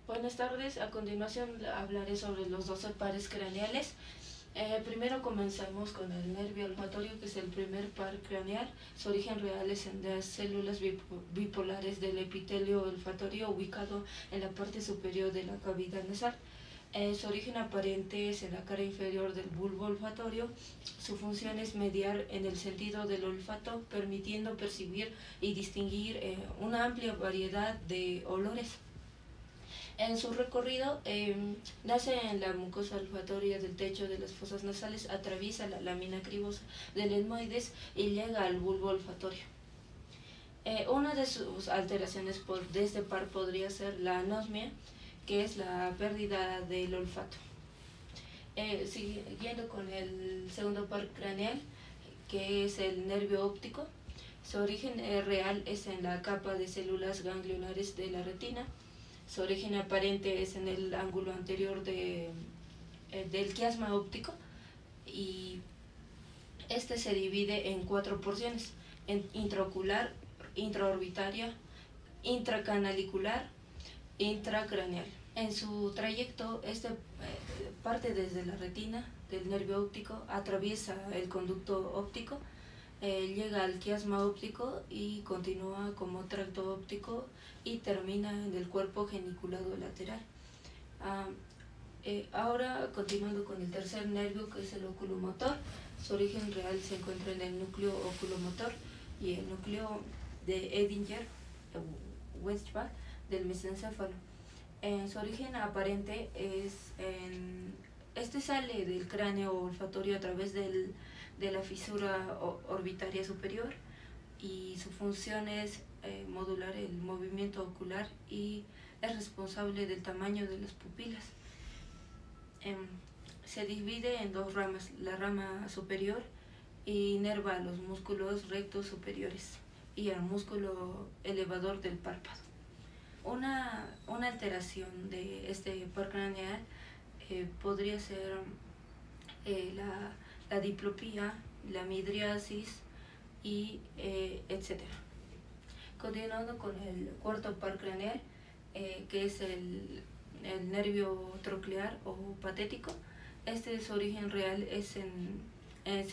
Buenas tardes, a continuación hablaré sobre los 12 pares craneales. Primero comenzamos con el nervio olfatorio, que es el primer par craneal. Su origen real es en las células bipolares del epitelio olfatorio ubicado en la parte superior de la cavidad nasal. Su origen aparente es en la cara inferior del bulbo olfatorio. Su función es mediar en el sentido del olfato, permitiendo percibir y distinguir una amplia variedad de olores. En su recorrido, nace en la mucosa olfatoria del techo de las fosas nasales, atraviesa la lámina cribosa del etmoides y llega al bulbo olfatorio. Una de sus alteraciones de este par podría ser la anosmia, que es la pérdida del olfato. Siguiendo con el segundo par craneal, que es el nervio óptico. Su origen real es en la capa de células ganglionares de la retina. Su origen aparente es en el ángulo anterior del quiasma óptico, y este se divide en 4 porciones: intraocular, intraorbitaria, intracanalicular, intracraneal. En su trayecto, parte desde la retina del nervio óptico, atraviesa el conducto óptico, llega al quiasma óptico y continúa como tracto óptico y termina en el cuerpo geniculado lateral. Ahora, continuando con el tercer nervio, que es el oculomotor. Su origen real se encuentra en el núcleo oculomotor y el núcleo de Edinger-Weisbach del mesencéfalo. Su origen aparente es este sale del cráneo olfatorio a través de la fisura orbitaria superior, y su función es modular el movimiento ocular y es responsable del tamaño de las pupilas. Se divide en 2 ramas: la rama superior inerva a los músculos rectos superiores y al músculo elevador del párpado. Una alteración de este par craneal podría ser la diplopía, la midriasis y etc. Continuando con el cuarto par craneal, que es el nervio troclear o patético. Su origen real se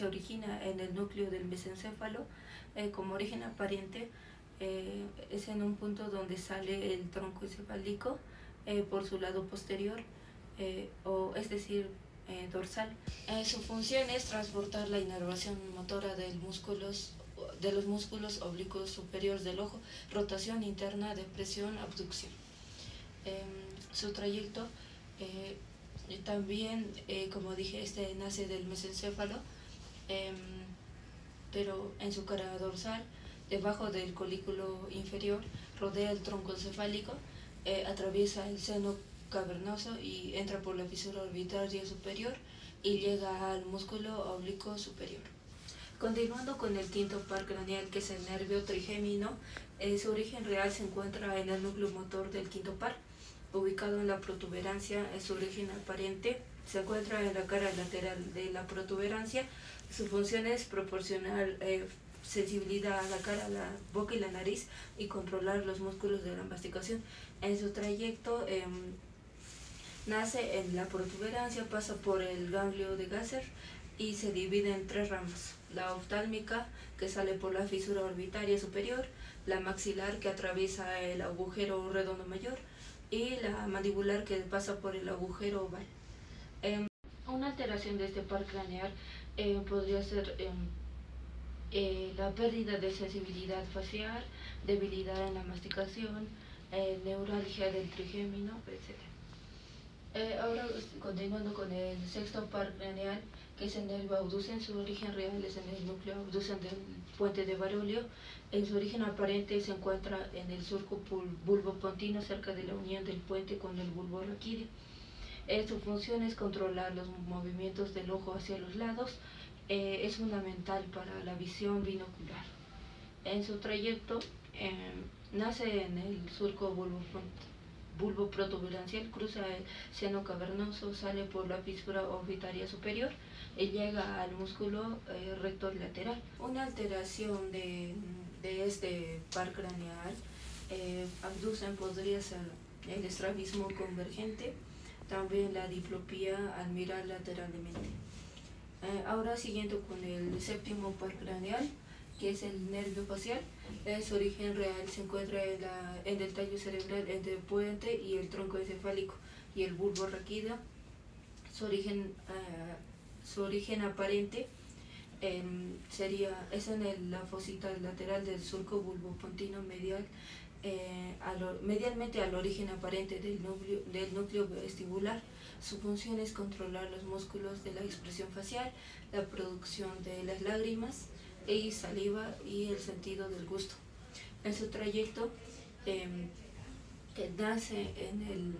origina en el núcleo del mesencéfalo. Como origen aparente, es en un punto donde sale el tronco encefálico por su lado posterior, es decir, dorsal. Su función es transportar la inervación motora de los músculos oblicuos superiores del ojo, rotación interna, depresión, abducción. Su trayecto también, como dije, nace del mesencéfalo, pero en su cara dorsal, debajo del colículo inferior, rodea el tronco encefálico, atraviesa el seno cavernoso y entra por la fisura orbitaria superior y llega al músculo oblicuo superior. Continuando con el quinto par craneal, que es el nervio trigémino. Su origen real se encuentra en el núcleo motor del quinto par, ubicado en la protuberancia. Su origen aparente se encuentra en la cara lateral de la protuberancia. Su función es proporcionar sensibilidad a la cara, la boca y la nariz, y controlar los músculos de la masticación. En su trayecto, nace en la protuberancia, pasa por el ganglio de Gasser y se divide en 3 ramas: la oftálmica, que sale por la fisura orbitaria superior; la maxilar, que atraviesa el agujero redondo mayor; y la mandibular, que pasa por el agujero oval. Una alteración de este par craneal podría ser la pérdida de sensibilidad facial, debilidad en la masticación, neuralgia del trigémino, etc. Ahora, continuando con el sexto par craneal, que es el nervio abducens. Su origen real es en el núcleo abducens del puente de Barolio. En su origen aparente se encuentra en el surco bulbopontino, cerca de la unión del puente con el bulbo raquídeo. Su función es controlar los movimientos del ojo hacia los lados. Es fundamental para la visión binocular. En su trayecto, nace en el surco bulbo protuberancial, cruza el seno cavernoso, sale por la fisura orbitaria superior y llega al músculo rector lateral. Una alteración de este par craneal abducen podría ser el estrabismo convergente, también la diplopía al mirar lateralmente. Ahora siguiendo con el séptimo par craneal, que es el nervio facial. Su origen real se encuentra en el tallo cerebral entre el puente y el tronco encefálico y el bulbo raquídeo. Su origen aparente es en la fosita lateral del surco bulbopontino medial, medialmente al origen aparente del núcleo vestibular. Su función es controlar los músculos de la expresión facial, la producción de las lágrimas y saliva y el sentido del gusto. En su trayecto, que nace en el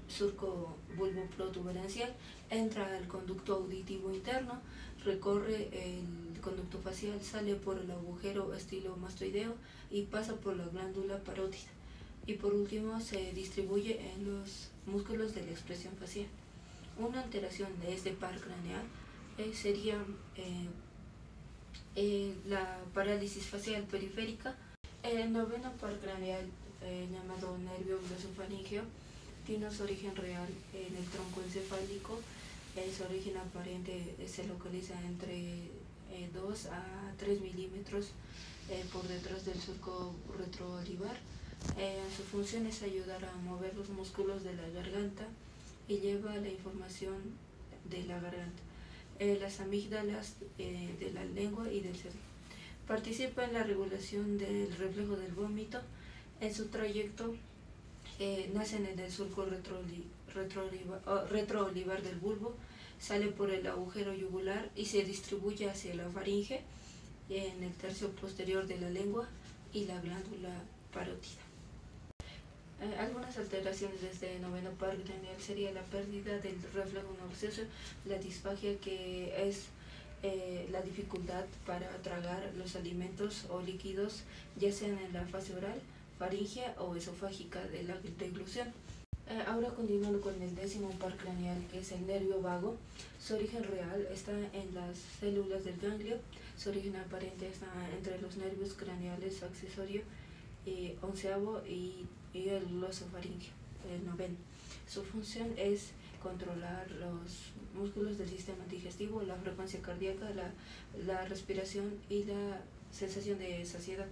surco bulboprotuberancial, entra al conducto auditivo interno, recorre el conducto facial, sale por el agujero estilomastoideo y pasa por la glándula parótida. Y por último se distribuye en los músculos de la expresión facial. Una alteración de este par craneal sería la parálisis facial periférica. El noveno par craneal, llamado nervio glosofaríngeo, tiene su origen real en el tronco encefálico. Su origen aparente se localiza entre 2 a 3 milímetros por detrás del surco retroolivar. Su función es ayudar a mover los músculos de la garganta y lleva la información de la garganta, las amígdalas de la lengua y del cerebro. Participa en la regulación del reflejo del vómito. En su trayecto nacen en el surco retroolivar del bulbo, sale por el agujero yugular y se distribuye hacia la faringe, en el tercio posterior de la lengua y la glándula parótida. Algunas alteraciones de este noveno par craneal sería la pérdida del reflejo nauseoso, la disfagia, que es la dificultad para tragar los alimentos o líquidos, ya sean en la fase oral, faríngea o esofágica de la deglución. Ahora continuando con el décimo par craneal, que es el nervio vago. Su origen real está en las células del ganglio. Su origen aparente está entre los nervios craneales accesorio onceavo y el glosofaríngeo, el noveno. Su función es controlar los músculos del sistema digestivo, la frecuencia cardíaca, la respiración y la sensación de saciedad.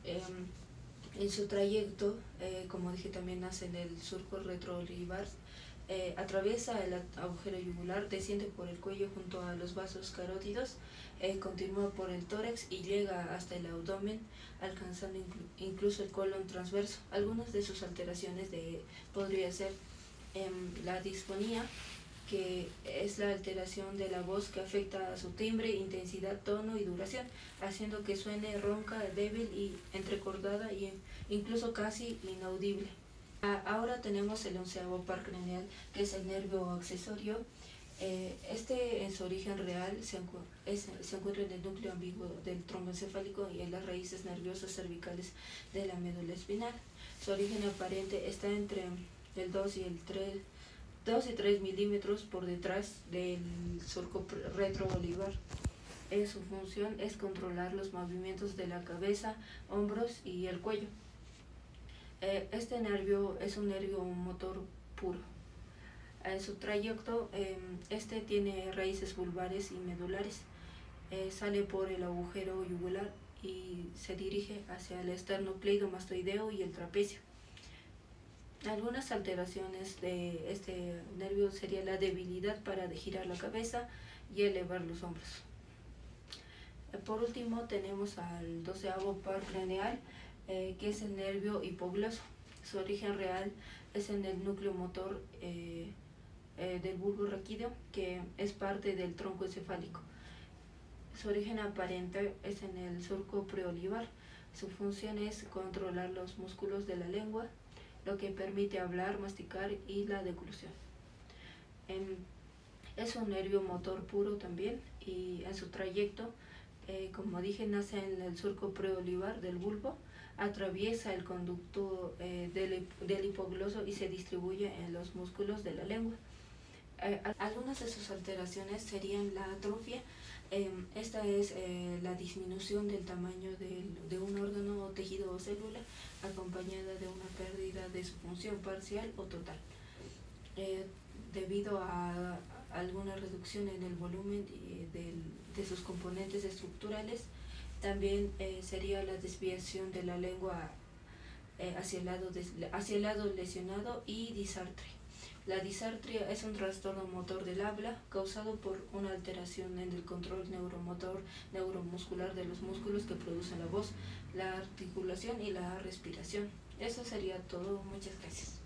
En su trayecto, como dije, también nace en el surco retroolivar, atraviesa el agujero yugular, desciende por el cuello junto a los vasos carótidos, continúa por el tórax y llega hasta el abdomen, alcanzando incluso el colon transverso. Algunas de sus alteraciones podría ser la disfonía, que es la alteración de la voz que afecta a su timbre, intensidad, tono y duración, haciendo que suene ronca, débil y entrecortada e incluso casi inaudible. Ahora tenemos el onceavo par craneal, que es el nervio accesorio. Este en su origen real se encuentra en el núcleo ambiguo del tronco encefálico y en las raíces nerviosas cervicales de la médula espinal. Su origen aparente está entre el 2 y 3 milímetros por detrás del surco retroolivar. Su función es controlar los movimientos de la cabeza, hombros y el cuello. Este nervio es un nervio motor puro. En su trayecto, este tiene raíces vulvares y medulares. Sale por el agujero yugular y se dirige hacia el esternocleidomastoideo y el trapecio. Algunas alteraciones de este nervio sería la debilidad para girar la cabeza y elevar los hombros. Por último tenemos al doceavo par craneal, que es el nervio hipogloso. Su origen real es en el núcleo motor del bulbo raquídeo, que es parte del tronco encefálico. Su origen aparente es en el surco preolivar. Su función es controlar los músculos de la lengua, lo que permite hablar, masticar y la deglución. Es un nervio motor puro también, y en su trayecto, como dije, nace en el surco preolivar del bulbo, atraviesa el conducto del hipogloso y se distribuye en los músculos de la lengua. Algunas de sus alteraciones serían la atrofia. Esta es la disminución del tamaño de un órgano o tejido o célula, acompañada de una pérdida de su función parcial o total, debido a alguna reducción en el volumen de sus componentes estructurales. También sería la desviación de la lengua hacia el lado lesionado y disartria. La disartria es un trastorno motor del habla causado por una alteración en el control neuromuscular de los músculos que producen la voz, la articulación y la respiración. Eso sería todo. Muchas gracias.